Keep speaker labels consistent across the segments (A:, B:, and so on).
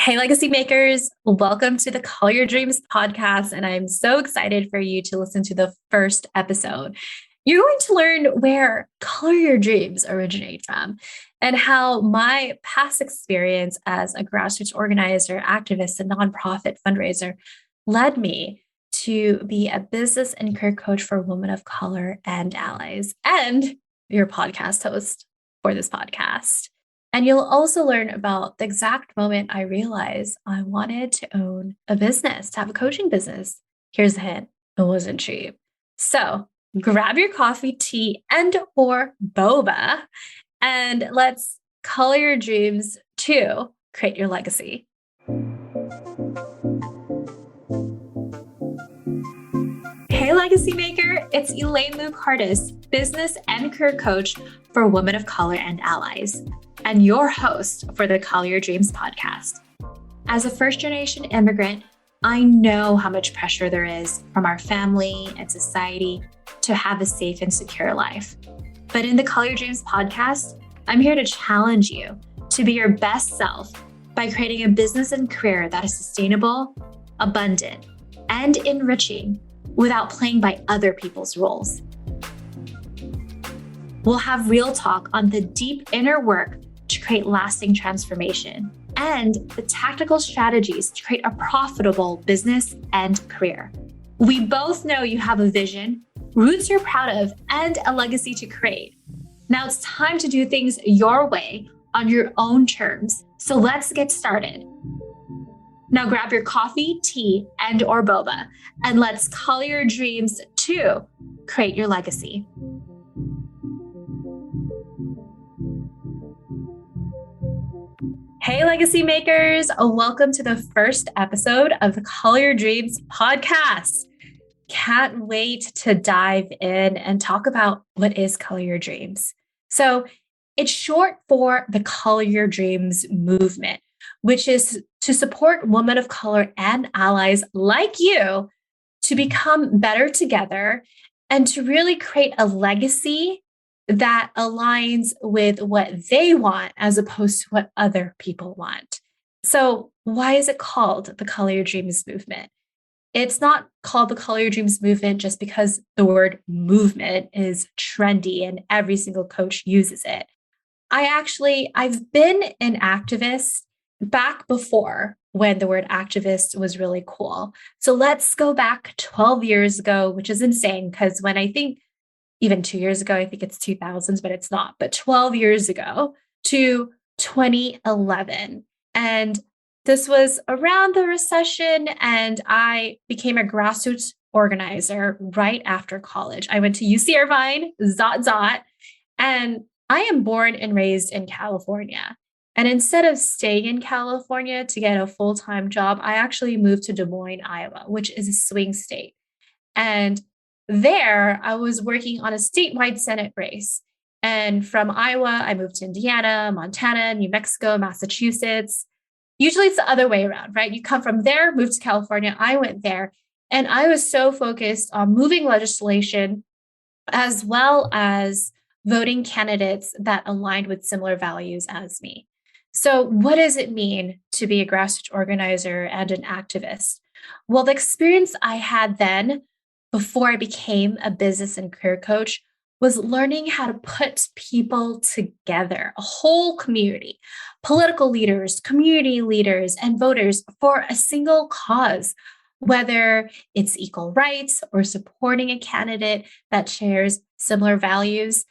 A: Hey, legacy makers, welcome to the Call Your Dreams podcast. And I'm so excited for you to listen to the first episode. You're going to learn where Call Your Dreams originate from and how my past experience as a grassroots organizer, activist, and nonprofit fundraiser led me to be a business and career coach for women of color and allies, and your podcast host for this podcast. And you'll also learn about the exact moment I realized I wanted to own a business, to have a coaching business. Here's the hint, it wasn't cheap. So grab your coffee, tea, and or boba, and let's call your dreams to create your legacy. Hey, legacy maker, it's Elaine Luke Hardis, business and career coach for women of color and allies, and your host for the Call Your Dreams podcast. As a first-generation immigrant, I know how much pressure there is from our family and society to have a safe and secure life. But in the Call Your Dreams podcast, I'm here to challenge you to be your best self by creating a business and career that is sustainable, abundant, and enriching without playing by other people's rules. We'll have real talk on the deep inner work to create lasting transformation and the tactical strategies to create a profitable business and career. We both know you have a vision, roots you're proud of, and a legacy to create. Now it's time to do things your way on your own terms. So let's get started. Now grab your coffee, tea, and or boba, and let's call your dreams to create your legacy. Hey, legacy makers, welcome to the first episode of the Call Your Dreams podcast. Can't wait to dive in and talk about what is Call Your Dreams. So it's short for the Call Your Dreams movement, which is to support women of color and allies like you to become better together and to really create a legacy that aligns with what they want as opposed to what other people want. So why is it called the Call Your Dreams movement? It's not called the Call Your Dreams movement just because the word movement is trendy and every single coach uses it. I've been an activist back before when the word activist was really cool. So let's go back 12 years ago, which is insane because when I think even 2 years ago, I think it's 2000s, but it's not, but 12 years ago to 2011. And this was around the recession, and I became a grassroots organizer right after college. I went to UC Irvine, and I am born and raised in California. And instead of staying in California to get a full-time job, I actually moved to Des Moines, Iowa, which is a swing state. And there, I was working on a statewide Senate race. And from Iowa, I moved to Indiana, Montana, New Mexico, Massachusetts. Usually it's the other way around, right? You come from there, move to California. I went there, and I was so focused on moving legislation as well as voting candidates that aligned with similar values as me. So what does it mean to be a grassroots organizer and an activist? Well, the experience I had then before I became a business and career coach was learning how to put people together, a whole community, political leaders, community leaders, and voters for a single cause, whether it's equal rights or supporting a candidate that shares similar values.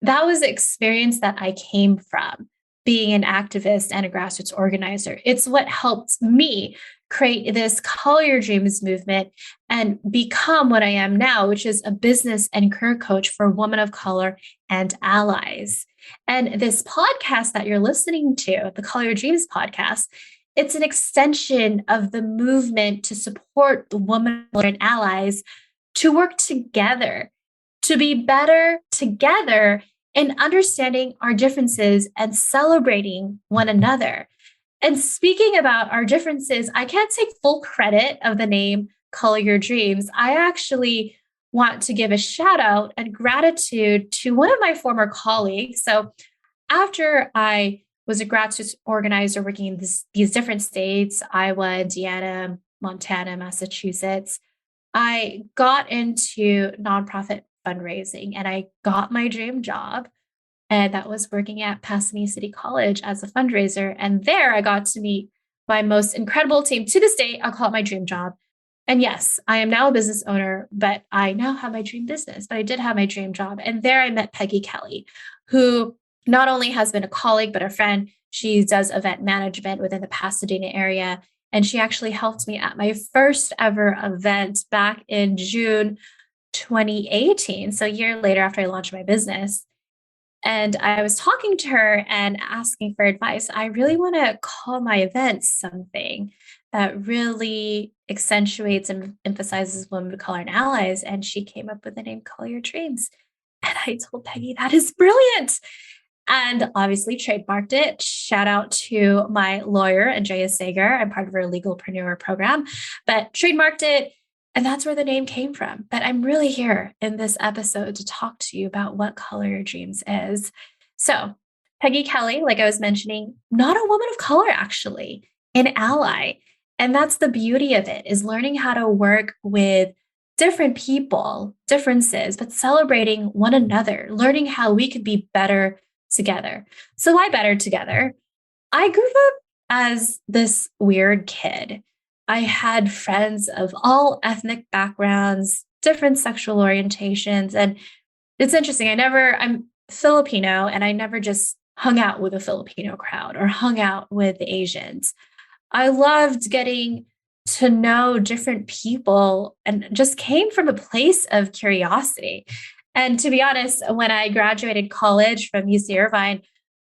A: That was the experience that I came from being an activist and a grassroots organizer. It's what helped me create this Call Your Dreams movement and become what I am now, which is a business and career coach for women of color and allies. And this podcast that you're listening to, the Call Your Dreams podcast, it's an extension of the movement to support the women and allies to work together, to be better together in understanding our differences and celebrating one another. And speaking about our differences, I can't take full credit of the name Call Your Dreams. I actually want to give a shout out and gratitude to one of my former colleagues. So after I was a grassroots organizer working in these different states, Iowa, Indiana, Montana, Massachusetts. I got into nonprofit fundraising and I got my dream job. And that was working at Pasadena City College as a fundraiser. And there I got to meet my most incredible team to this day. I'll call it my dream job. And yes, I am now a business owner, but I now have my dream business, but I did have my dream job. And there I met Peggy Kelly, who not only has been a colleague, but a friend. She does event management within the Pasadena area. And she actually helped me at my first ever event back in June 2018. So a year later after I launched my business. And I was talking to her and asking for advice. I really want to call my event something that really accentuates and emphasizes women of color and allies. And she came up with the name Call Your Dreams. And I told Peggy, that is brilliant. And obviously trademarked it. Shout out to my lawyer, Andrea Sager. I'm part of her legalpreneur program, but trademarked it. And that's where the name came from. But I'm really here in this episode to talk to you about what Color Your Dreams is. So, Peggy Kelly, like I was mentioning, not a woman of color, actually, an ally. And that's the beauty of it, is learning how to work with different people, differences, but celebrating one another, learning how we could be better together. So, why better together? I grew up as this weird kid. I had friends of all ethnic backgrounds, different sexual orientations. And it's interesting. I'm Filipino and I never just hung out with a Filipino crowd or hung out with the Asians. I loved getting to know different people and just came from a place of curiosity. And to be honest, when I graduated college from UC Irvine,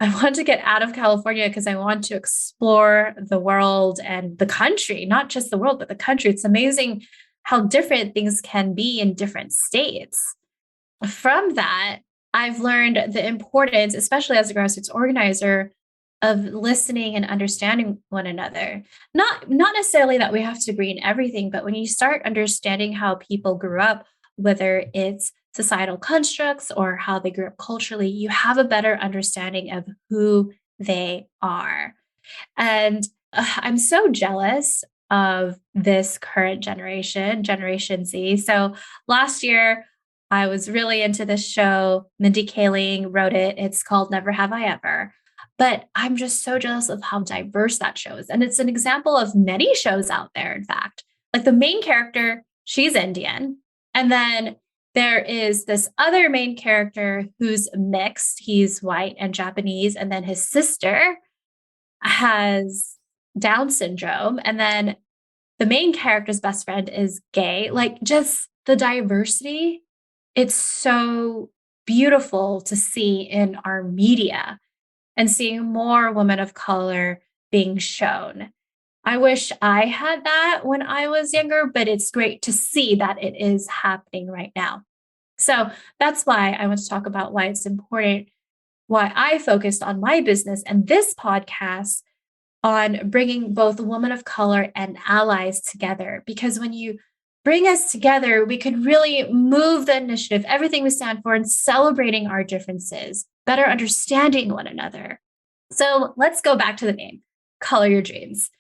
A: I want to get out of California because I want to explore the world and the country, not just the world, but the country. It's amazing how different things can be in different states. From that, I've learned the importance, especially as a grassroots organizer, of listening and understanding one another. Not necessarily that we have to agree in everything, but when you start understanding how people grew up, whether it's societal constructs or how they grew up culturally, you have a better understanding of who they are. And I'm so jealous of this current generation, Generation Z. So last year, I was really into this show. Mindy Kaling wrote it. It's called Never Have I Ever. But I'm just so jealous of how diverse that show is. And it's an example of many shows out there, in fact. Like the main character, she's Indian. And then there is this other main character who's mixed. He's white and Japanese. And then his sister has Down syndrome. And then the main character's best friend is gay. Like just the diversity, it's so beautiful to see in our media and seeing more women of color being shown. I wish I had that when I was younger, but it's great to see that it is happening right now. So that's why I want to talk about why it's important, why I focused on my business and this podcast on bringing both women of color and allies together. Because when you bring us together, we could really move the initiative, everything we stand for, and celebrating our differences, better understanding one another. So let's go back to the name, Color Your Dreams.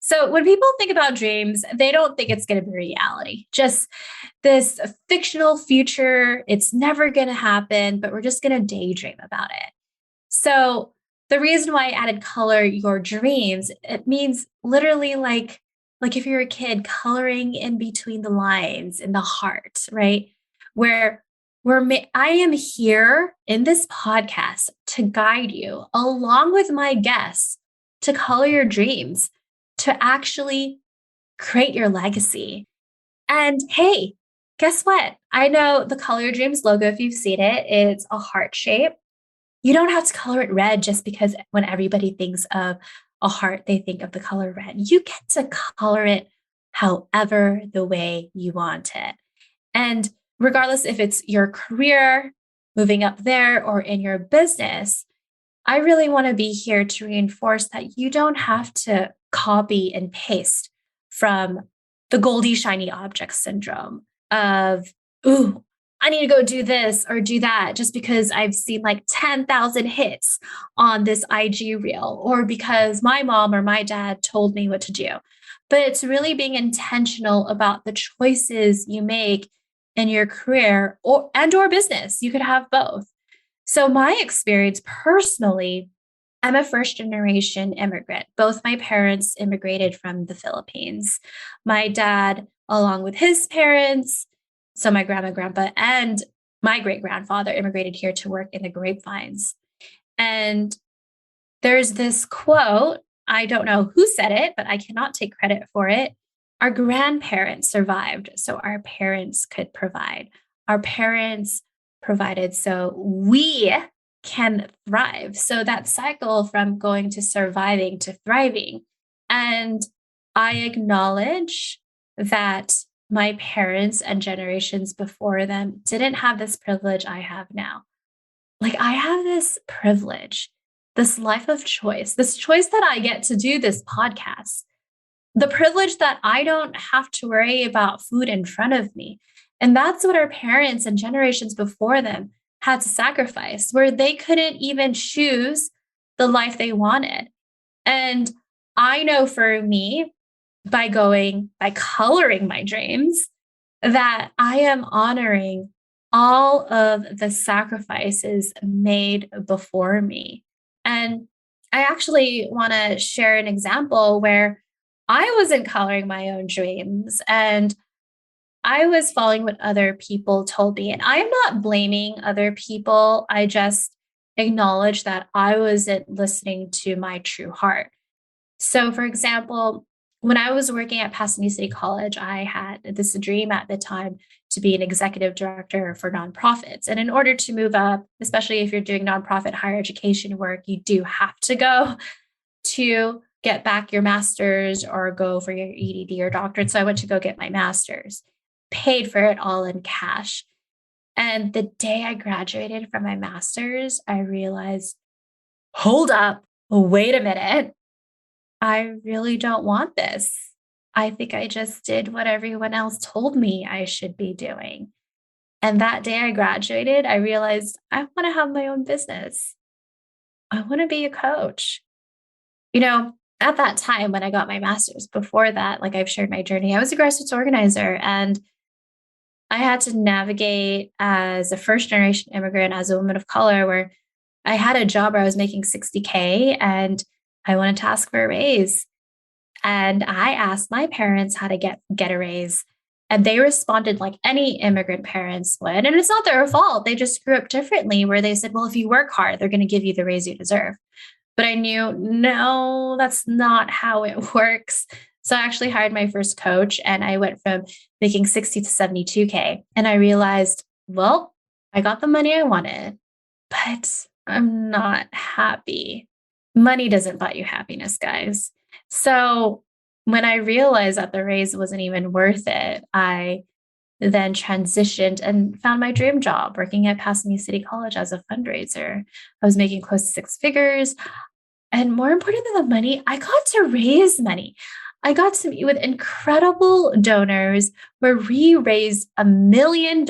A: So when people think about dreams, they don't think it's going to be reality, just this fictional future. It's never going to happen, but we're just going to daydream about it. So the reason why I added color your dreams, it means literally like if you're a kid coloring in between the lines in the heart, right? Where I am here in this podcast to guide you along with my guests to color your dreams, to actually create your legacy. And hey, guess what? I know the Color Your Dreams logo, if you've seen it, it's a heart shape. You don't have to color it red just because when everybody thinks of a heart, they think of the color red. You get to color it however the way you want it. And regardless if it's your career, moving up there, or in your business, I really want to be here to reinforce that you don't have to copy and paste from the Goldie Shiny Object syndrome of, ooh, I need to go do this or do that just because I've seen like 10,000 hits on this IG reel or because my mom or my dad told me what to do. But it's really being intentional about the choices you make in your career or business. You could have both. So my experience personally, I'm a first generation immigrant. Both my parents immigrated from the Philippines. My dad, along with his parents, so my grandma, grandpa, and my great grandfather immigrated here to work in the grapevines. And there's this quote, I don't know who said it, but I cannot take credit for it. Our grandparents survived, so our parents could provide. Our parents provided so we can thrive. So that cycle from going to surviving to thriving. And I acknowledge that my parents and generations before them didn't have this privilege I have now. Like I have this privilege, this life of choice, this choice that I get to do this podcast, the privilege that I don't have to worry about food in front of me. And that's what our parents and generations before them had to sacrifice, where they couldn't even choose the life they wanted. And I know for me, by coloring my dreams, that I am honoring all of the sacrifices made before me. And I actually want to share an example where I wasn't coloring my own dreams and I was following what other people told me. And I'm not blaming other people. I just acknowledge that I wasn't listening to my true heart. So, for example, when I was working at Pasadena City College, I had this dream at the time to be an executive director for nonprofits. And in order to move up, especially if you're doing nonprofit higher education work, you do have to go to get back your master's or go for your EDD or doctorate. So I went to go get my master's, paid for it all in cash. And the day I graduated from my master's, I realized, hold up, wait a minute. I really don't want this. I think I just did what everyone else told me I should be doing. And that day I graduated, I realized I want to have my own business. I want to be a coach. At that time when I got my master's, before that, like I've shared my journey, I was a grassroots organizer and I had to navigate as a first generation immigrant, as a woman of color, where I had a job where I was making 60K and I wanted to ask for a raise. And I asked my parents how to get a raise. And they responded like any immigrant parents would. And it's not their fault. They just grew up differently, where they said, well, if you work hard, they're going to give you the raise you deserve. But I knew, no, that's not how it works. So I actually hired my first coach and I went from making 60 to 72K. And I realized, well, I got the money I wanted, but I'm not happy. Money doesn't buy you happiness, guys. So when I realized that the raise wasn't even worth it, I then transitioned and found my dream job working at Pasadena City College as a fundraiser. I was making close to six figures. And more important than the money, I got to raise money. I got to meet with incredible donors where we raised $1 million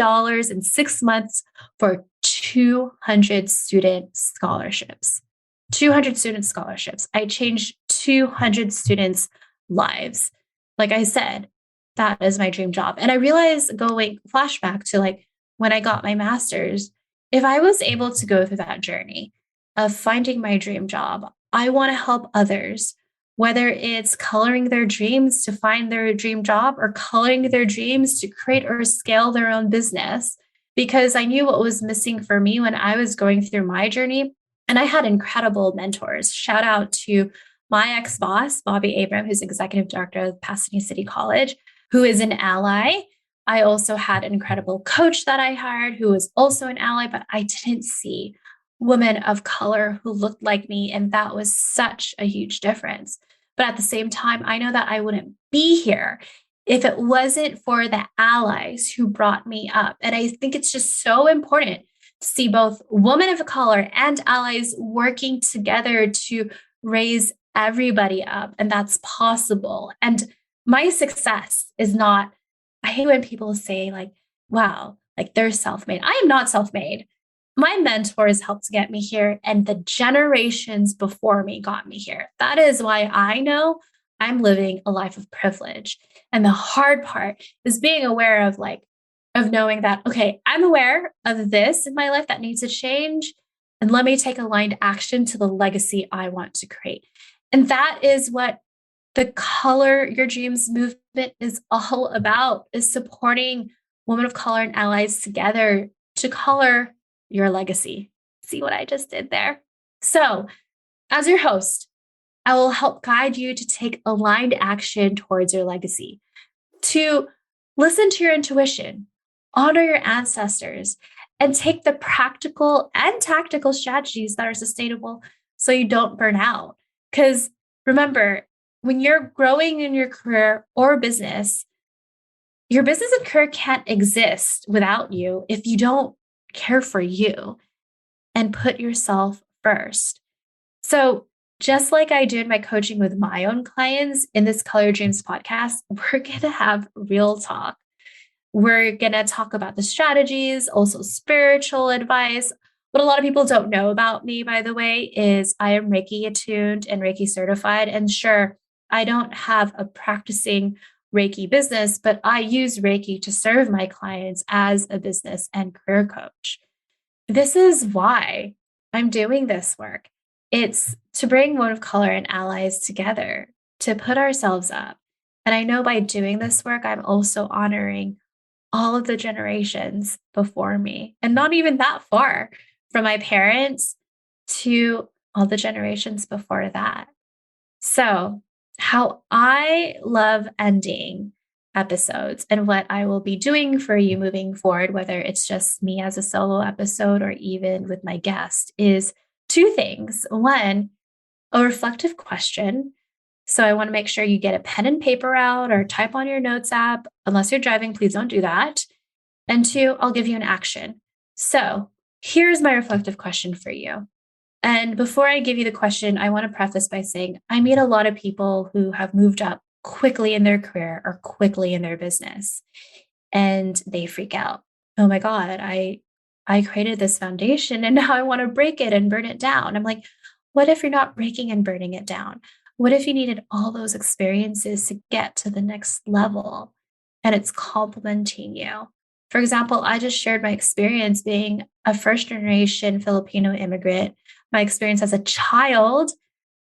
A: in 6 months for 200 student scholarships. 200 student scholarships. I changed 200 students' lives. Like I said, that is my dream job. And I realized, going flashback to like when I got my master's, if I was able to go through that journey of finding my dream job, I want to help others, whether it's coloring their dreams to find their dream job or coloring their dreams to create or scale their own business. Because I knew what was missing for me when I was going through my journey. And I had incredible mentors. Shout out to my ex-boss, Bobby Abram, who's executive director of Pasadena City College, who is an ally. I also had an incredible coach that I hired who was also an ally, but I didn't see women of color who looked like me. And that was such a huge difference. But at the same time, I know that I wouldn't be here if it wasn't for the allies who brought me up. And I think it's just so important to see both women of color and allies working together to raise everybody up. And that's possible. And my success is not, I hate when people say like, wow, like they're self-made. I am not self-made. My mentors helped get me here, and the generations before me got me here. That is why I know I'm living a life of privilege. And the hard part is being aware of knowing that, okay, I'm aware of this in my life that needs to change. And let me take aligned action to the legacy I want to create. And that is what the Color Your Dreams movement is all about, is supporting women of color and allies together to color your legacy. See what I just did there? So, as your host, I will help guide you to take aligned action towards your legacy, to listen to your intuition, honor your ancestors, and take the practical and tactical strategies that are sustainable so you don't burn out. Because remember, when you're growing in your career or business, your business and career can't exist without you if you don't care for you and put yourself first. So, just like I do in my coaching with my own clients in this Color Your Dreams podcast, we're going to have real talk. We're going to talk about the strategies, also spiritual advice. What a lot of people don't know about me, by the way, is I am Reiki attuned and Reiki certified. And sure, I don't have a practicing Reiki business, but I use Reiki to serve my clients as a business and career coach. This is why I'm doing this work. It's to bring women of color and allies together, to put ourselves up. And I know by doing this work, I'm also honoring all of the generations before me, and not even that far from my parents to all the generations before that. So, how I love ending episodes and what I will be doing for you moving forward, whether it's just me as a solo episode or even with my guest, is two things. One, a reflective question. So I want to make sure you get a pen and paper out or type on your notes app. Unless you're driving, please don't do that. And two, I'll give you an action. So here's my reflective question for you. And before I give you the question, I want to preface by saying I meet a lot of people who have moved up quickly in their career or quickly in their business, and they freak out. Oh my God, I created this foundation and now I want to break it and burn it down. I'm like, what if you're not breaking and burning it down? What if you needed all those experiences to get to the next level and it's complementing you? For example, I just shared my experience being a first generation Filipino immigrant, my experience as a child,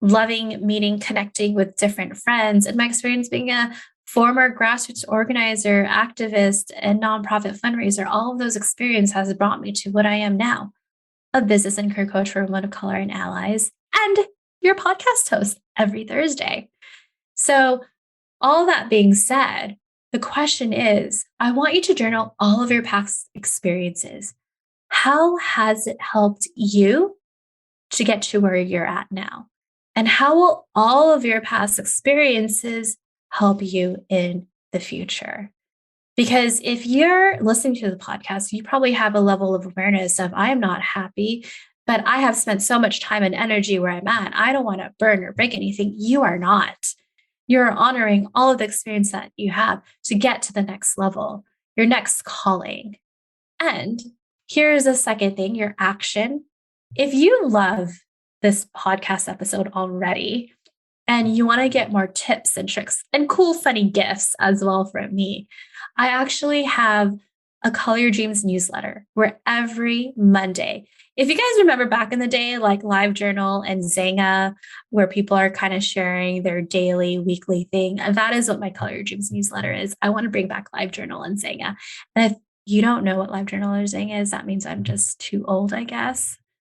A: loving meeting, connecting with different friends, and my experience being a former grassroots organizer, activist, and nonprofit fundraiser. All of those experiences has brought me to what I am now, a business and career coach for women of color and allies, and your podcast host every Thursday. So, all that being said, the question is, I want you to journal all of your past experiences. How has it helped you to get to where you're at now? And how will all of your past experiences help you in the future? Because if you're listening to the podcast, you probably have a level of awareness of, I am not happy, but I have spent so much time and energy where I'm at. I don't want to burn or break anything. You are not. You're honoring all of the experience that you have to get to the next level, your next calling. And here's the second thing, your action. If you love this podcast episode already and you want to get more tips and tricks and cool, funny gifts as well from me, I actually have a Color Your Dreams newsletter where every Monday, if you guys remember back in the day, like LiveJournal and Zanga, where people are kind of sharing their daily, weekly thing, that is what my Color Your Dreams newsletter is. I want to bring back LiveJournal and Zanga. And if you don't know what LiveJournal or Zanga is, that means I'm just too old, I guess.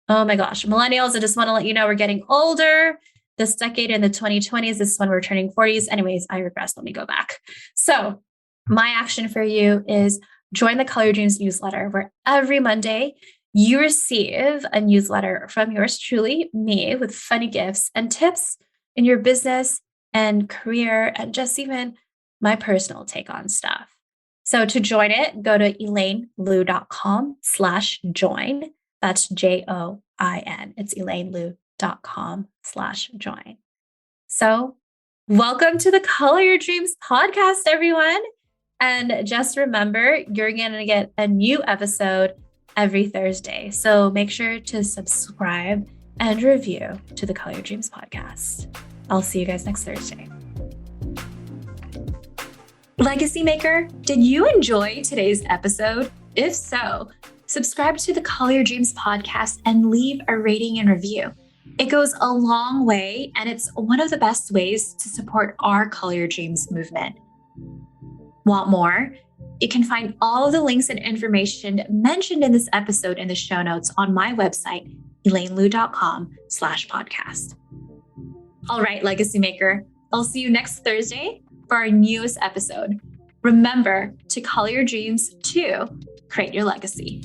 A: Oh my gosh, millennials, I just want to let you know we're getting older. This decade in the 2020s, this is when we're turning 40s. Anyways, I regress. Let me go back. So my action for you is join the Color Your Dreams newsletter, where every Monday you receive a newsletter from yours truly, me, with funny gifts and tips in your business and career, and just even my personal take on stuff. So to join it, go to elainelu.com/join. That's JOIN. It's elainelu.com/join. So welcome to the Color Your Dreams podcast, everyone. And just remember, you're going to get a new episode every Thursday. So make sure to subscribe and review to the Call Your Dreams podcast. I'll see you guys next Thursday. Legacy Maker, did you enjoy today's episode? If so, subscribe to the Call Your Dreams podcast and leave a rating and review. It goes a long way, and it's one of the best ways to support our Call Your Dreams movement. Want more? You can find all of the links and information mentioned in this episode in the show notes on my website, elainelu.com/podcast. All right, Legacy Maker, I'll see you next Thursday for our newest episode. Remember to call your dreams to create your legacy.